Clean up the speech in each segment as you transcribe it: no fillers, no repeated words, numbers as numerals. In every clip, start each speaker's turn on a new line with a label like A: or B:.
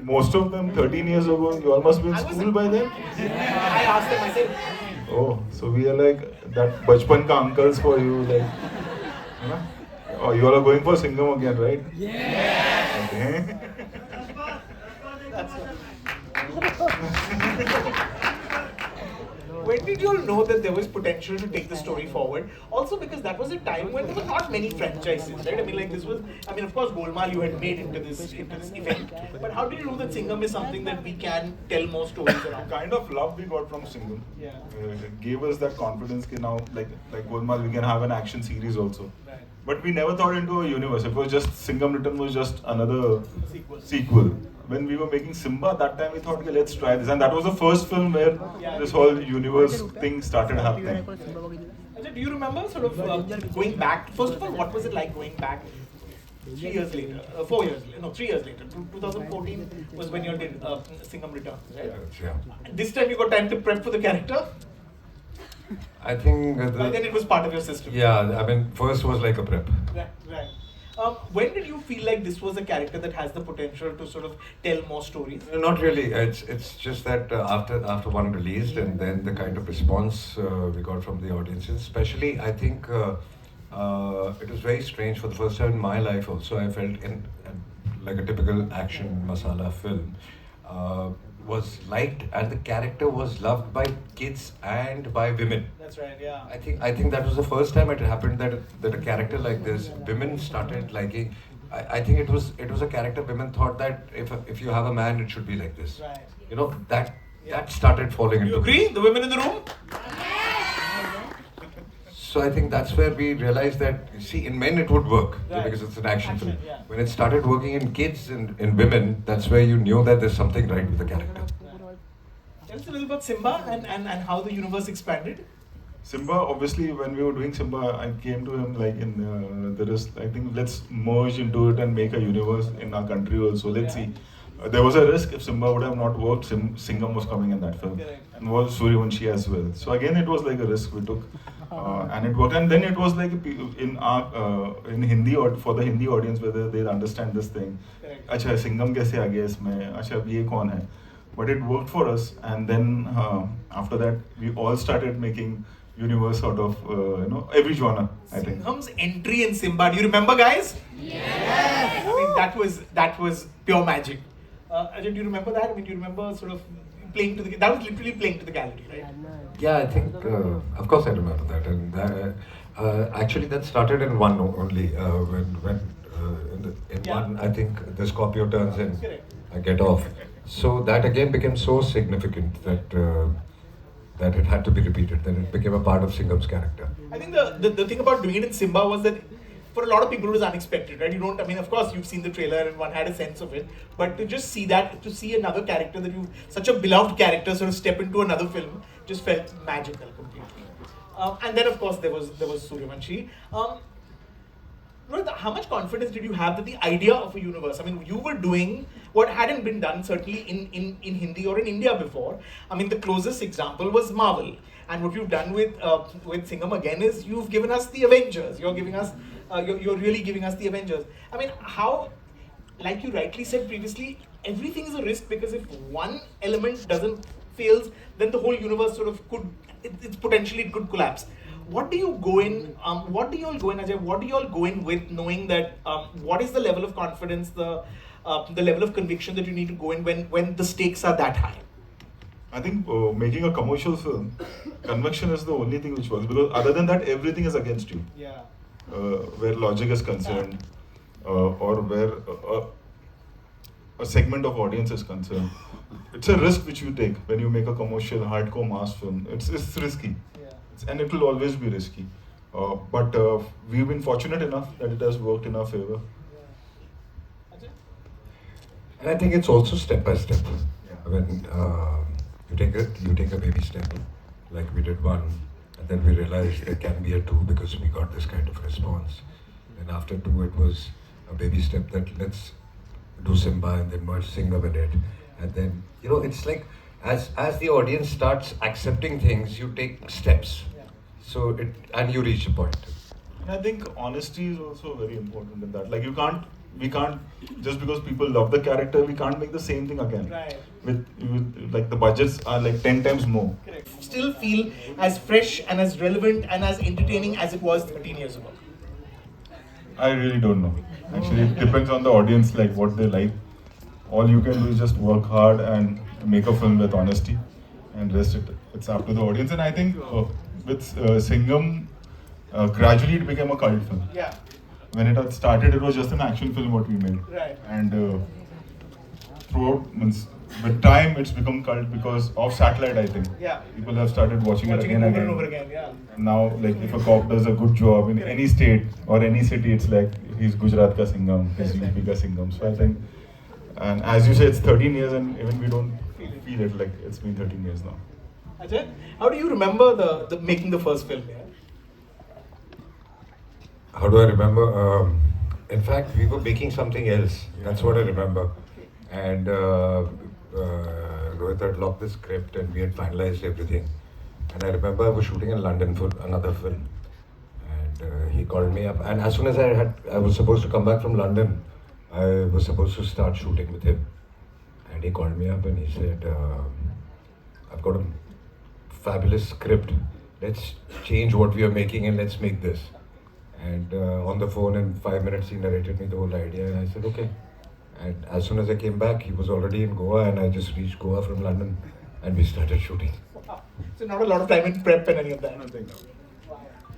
A: most of them 13 years ago, you all must be in school by then?
B: I asked them, I said,
A: Oh, so we are like that bachpan ka uncles for you, like, you know? Oh, you all are going for Singham again, right? Yeah. Okay.
B: when did you all know that there was potential to take the story forward? Also because that was a time when there were not many franchises, right? I mean, like this was, I mean, of course, Golmaal you had made into this event, but how did you know that Singham is something that we can tell more stories around?
A: Kind of love we got from Singham.
B: Yeah.
A: It gave us that confidence that now, like Golmaal, we can have an action series also.
B: Right.
A: But we never thought into a universe. It was just Singham Written was just another
B: Sequel.
A: When we were making Simba, that time we thought, okay, let's try this. And that was the first film where this whole universe thing started happening.
B: Ajay, do you remember sort of going back? First of all, what was it like going back 3 years later? 4 years later? No, 3 years later. 2014 was when you did Singham Returns, right?
C: Yeah.
B: This time you got time to prep for the character?
C: I think.
B: By then it was part of your system.
C: Yeah, I mean, first was like a prep.
B: Right, right. When did you feel like this was a character that has the potential to sort of tell more stories?
C: Not really. It's just that after one released and then the kind of response we got from the audiences, especially I think it was very strange for the first time in my life. Also, I felt in like a typical action masala film was liked and the character was loved by kids and by women.
B: That's right. Yeah.
C: I think that was the first time it happened that a character like this women started liking. I think it was a character women thought that if you have a man it should be like this.
B: Right.
C: You know that started falling
B: Do
C: into.
B: you agree? The women in the room?
C: So I think that's where we realized that, see, in men it would work
B: Right.
C: because it's an action film.
B: Yeah.
C: When it started working in kids and in women, that's where you knew that there's something right with the character.
B: Tell us a little about Simba and how the universe expanded.
A: Simba, obviously, when we were doing Simba, I came to him like there is, I think, let's merge into it and make a universe in our country also. Let's see. There was a risk if Simba would have not worked. Singham was coming in that film,
B: Correct.
A: and was Suryavanshi as well. So again, it was like a risk we took, and it worked. And then it was like in Hindi or for the Hindi audience whether they understand this thing.
B: Correct.
A: अच्छा Singham कैसे आ गया इसमें? अच्छा अब ये कौन है? But it worked for us, and then after that we all started making universe out of every genre. I think.
B: Singham's entry in Simba. Do you remember, guys? Yes. I mean, that was pure magic. Ajay, do you remember that? I mean, do you remember sort of playing to the? That was literally playing to the gallery, right?
C: Yeah, I think, of course I remember that. And actually that started in one only, when in
B: Yeah.
C: one, I think the Scorpio turns in,
B: Correct.
C: I get off. So that again became so significant that it had to be repeated, that it became a part of Singham's character.
B: I think the thing about doing it in Simba was that for a lot of people it was unexpected, right? You don't, I mean, of course you've seen the trailer and one had a sense of it, but to just see that, to see another character that you, such a beloved character sort of step into another film just felt magical completely. And then of course there was Suryavanshi. Rohit, how much confidence did you have that the idea of a universe, I mean, you were doing what hadn't been done certainly in Hindi or in India before. I mean, the closest example was Marvel. And what you've done with Singham again is you've given us the Avengers. You're giving us, you're really giving us the Avengers. I mean, how, like you rightly said previously, everything is a risk because if one element fails, then the whole universe sort of it potentially could collapse. What do you go in, Ajay, what do you all go in with knowing that, what is the level of confidence, the level of conviction that you need to go in when the stakes are that high?
A: I think making a commercial film, conviction is the only thing which works, because other than that, everything is against you.
B: Yeah.
A: Where logic is concerned, or where a segment of audience is concerned. It's a risk which you take when you make a commercial, hardcore mass film. It's risky. And it will always be risky. But we've been fortunate enough that it has worked in our favor.
C: And I think it's also step by step. When you take a baby step, like we did one, and then we realized there can be a two because we got this kind of response. And after two, it was a baby step that let's do Simba and then merge Singham in it. And then, it's like as the audience starts accepting things, you take steps. And you reach a point.
A: And I think honesty is also very important in that. Like you can't we can't, just because people love the character, we can't make the same thing again.
B: Right.
A: With like the budgets are like 10 times more.
B: Correct. Still feel as fresh and as relevant and as entertaining as it was 13 years ago.
A: I really don't know. Actually, it depends on the audience, like what they like. All you can do is just work hard and make a film with honesty, and rest it's up to the audience. And I think with Singham, gradually it became a cult film.
B: Yeah.
A: When it had started, it was just an action film what we made.
B: Right.
A: And throughout, means with time, it's become cult because of satellite. I think.
B: Yeah.
A: People have started watching it again
B: over
A: and
B: and over again. Yeah.
A: Now, like if a cop does a good job in any state or any city, it's like he's Gujarat ka Singham, he's UP ka Singham. So I think, and as you say, it's 13 years, and even we don't feel it like it's been 13 years now.
B: Ajay, how do you remember the making the first film? Yeah?
C: How do I remember? In fact, we were making something else. That's what I remember. And Rohit had locked the script and we had finalized everything. And I remember I was shooting in London for another film. And he called me up. And as soon as I was supposed to come back from London, I was supposed to start shooting with him. And he called me up and he said, I've got a fabulous script. Let's change what we are making and let's make this. And on the phone in 5 minutes he narrated me the whole idea and I said okay. And as soon as I came back he was already in Goa and I just reached Goa from London and we started shooting.
B: Wow. So not a lot of time in prep and any of that.
A: Nothing.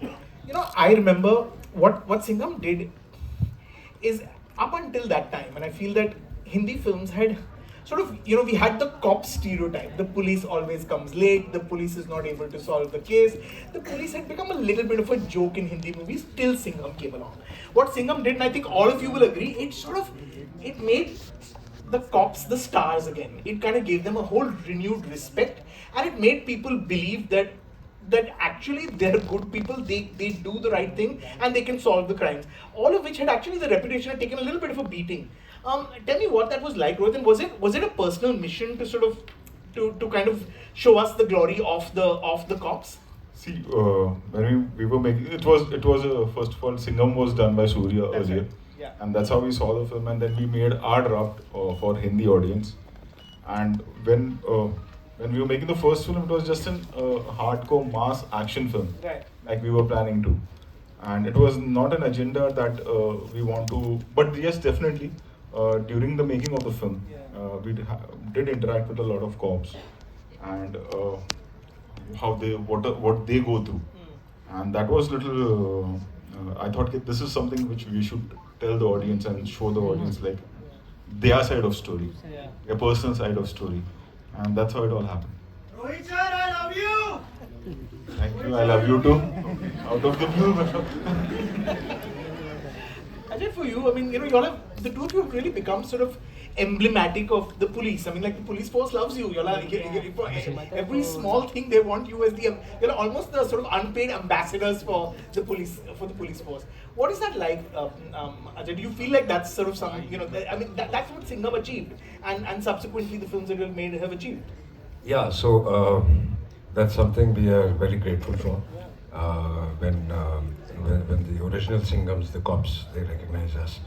B: You know, I remember what Singham did is up until that time, and I feel that Hindi films had sort of, you know, we had the cop stereotype. The police always comes late, the police is not able to solve the case. The police had become a little bit of a joke in Hindi movies till Singham came along. What Singham did, and I think all of you will agree, it made the cops the stars again. It kind of gave them a whole renewed respect, and it made people believe that actually they're good people, they do the right thing and they can solve the crimes. All of which had actually the reputation had taken a little bit of a beating. Tell me what that was like, Rohit, and was it a personal mission to sort of to kind of show us the glory of the cops?
A: See, when we were making it was first of all, Singham was done by Surya
B: That's
A: earlier,
B: right. Yeah.
A: and that's how we saw the film, and then we made our draft for Hindi audience. And when we were making the first film, it was just an hardcore mass action film,
B: Right.
A: like we were planning to, and it was not an agenda that we want to. But yes, definitely, during the making of the film, we did interact with a lot of cops, and how what they go through, and that was little. I thought that this is something which we should tell the audience and show the audience, like their side of story,
B: Yeah.
A: a personal side of story, and that's how it all happened.
B: Rohit sir, I love you!
A: Thank you. I love you too. Out of the blue.
B: Ajay, for you, I mean, you know, y'all have, the two of you have really become sort of emblematic of the police. I mean, like the police force loves you. Y'all are, for every small thing they want you as the, you're almost the sort of unpaid ambassadors for the police force. What is that like, Ajay? Do you feel like that's sort of some, you know, I mean, that's what Singham achieved, and subsequently the films that you have made have achieved.
C: Yeah, so that's something we are very grateful for. When the original Singhams, the cops, they recognize us.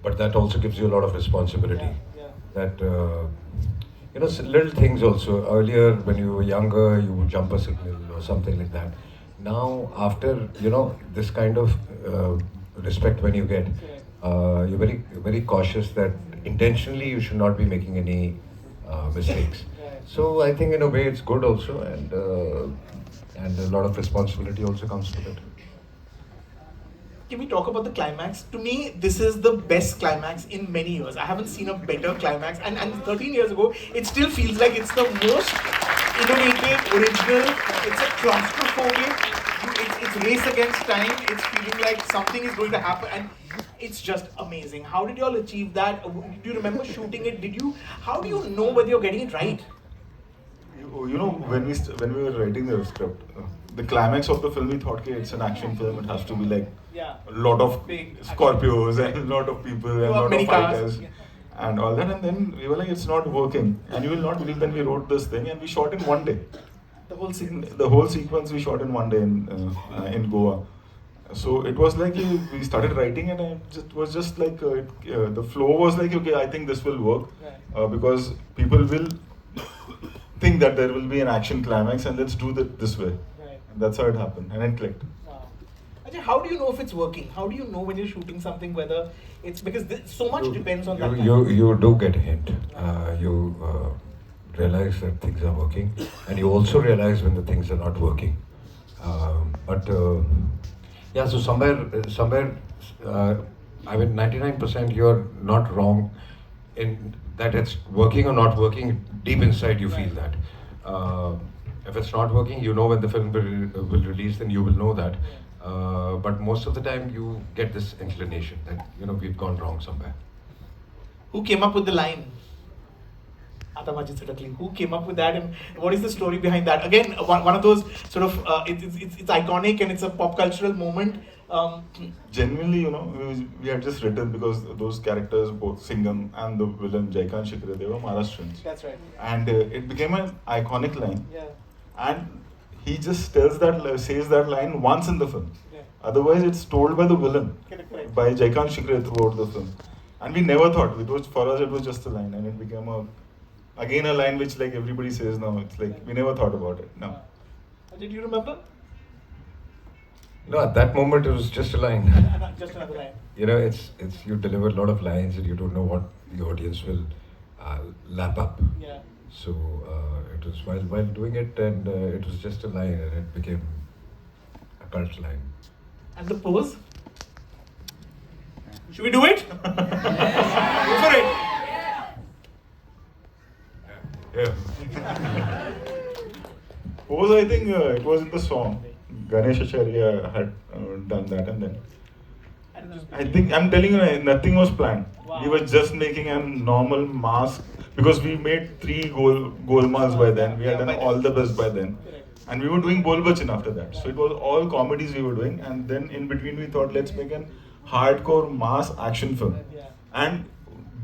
C: But that also gives you a lot of responsibility.
B: Yeah.
C: That, you know, little things also. Earlier, when you were younger, you would jump a signal or something like that. Now, after, you know, this kind of respect when you get, you're very, very cautious that intentionally you should not be making any mistakes. So I think in a way it's good also, and a lot of responsibility also comes with it.
B: Can we talk about the climax? To me, this is the best climax in many years. I haven't seen a better climax. And 13 years ago, it still feels like it's the most innovative, original. It's a claustrophobic. It's race against time. It's feeling like something is going to happen. And it's just amazing. How did you all achieve that? Do you remember shooting it? How do you know whether you're getting it right?
A: You know, when we were writing the script, the climax of the film, we thought, okay, it's an action film. It has to be like a lot of
B: Big
A: Scorpios and a lot of people and a lot
B: many
A: of
B: cars.
A: fighters and all that. And then we were like, it's not working. And you will not believe that we wrote this thing and we shot in one day.
B: The whole scene.
A: The whole sequence we shot in one day in Goa. So it was like we started writing, and it was just like the flow was like, okay, I think this will work because people will think that there will be an action climax, and let's do that this way.
B: Right.
A: And that's how it happened, and it clicked.
B: Wow. Ajay, how do you know if it's working? How do you know when you're shooting something whether it's because so much depends on that.
C: You do get a hint. You realize that things are working, and you also realize when the things are not working. But yeah, so somewhere, I mean, 99% you're not wrong in that it's working or not working. Deep inside, you feel that. If it's not working, you know when the film will release, then you will know that. But most of the time, you get this inclination that we've gone wrong somewhere.
B: Who came up with the line? Aata Maji Satakli. Who came up with that, and what is the story behind that? Again, one of those sort of it's iconic and it's a pop cultural moment.
A: Genuinely, we had just written because those characters, both Singham and the villain Jaikan Shikre, they were Maharashtrians.
B: That's right.
A: And it became an iconic line.
B: Yeah.
A: And he just says that line once in the film.
B: Yeah.
A: Otherwise, it's told by the villain,
B: Correct.
A: by Jaikan Shikre throughout the film. And we never thought, for us it was just a line, and it became again a line which like everybody says now. It's like we never thought about it. No.
B: Did you remember?
C: No, at that moment it was just a line.
B: Just another line.
C: It's you deliver a lot of lines and you don't know what the audience will lap up.
B: Yeah.
C: So it was while doing it, and it was just a line, and it became a cult line.
B: And the pose? Should we do it? Go for it.
C: Yeah.
A: Pose, I think it was in the song. Ganesh Acharya had done that, and then I think I'm telling you, nothing was planned.
B: Wow.
A: We were just making a normal mask because we made 3 golmals by then. We had done all the best by then. And we were doing Bol Bachan after that. So it was all comedies we were doing, and then in between we thought, let's make an hardcore mass action film. And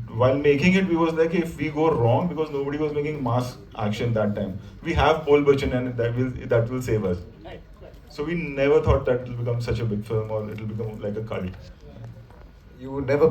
A: while making it, we was like, if we go wrong, because nobody was making mass action that time, we have Bol Bachan, and that will save us. So we never thought that it will become such a big film or it will become like a cult.
C: You would never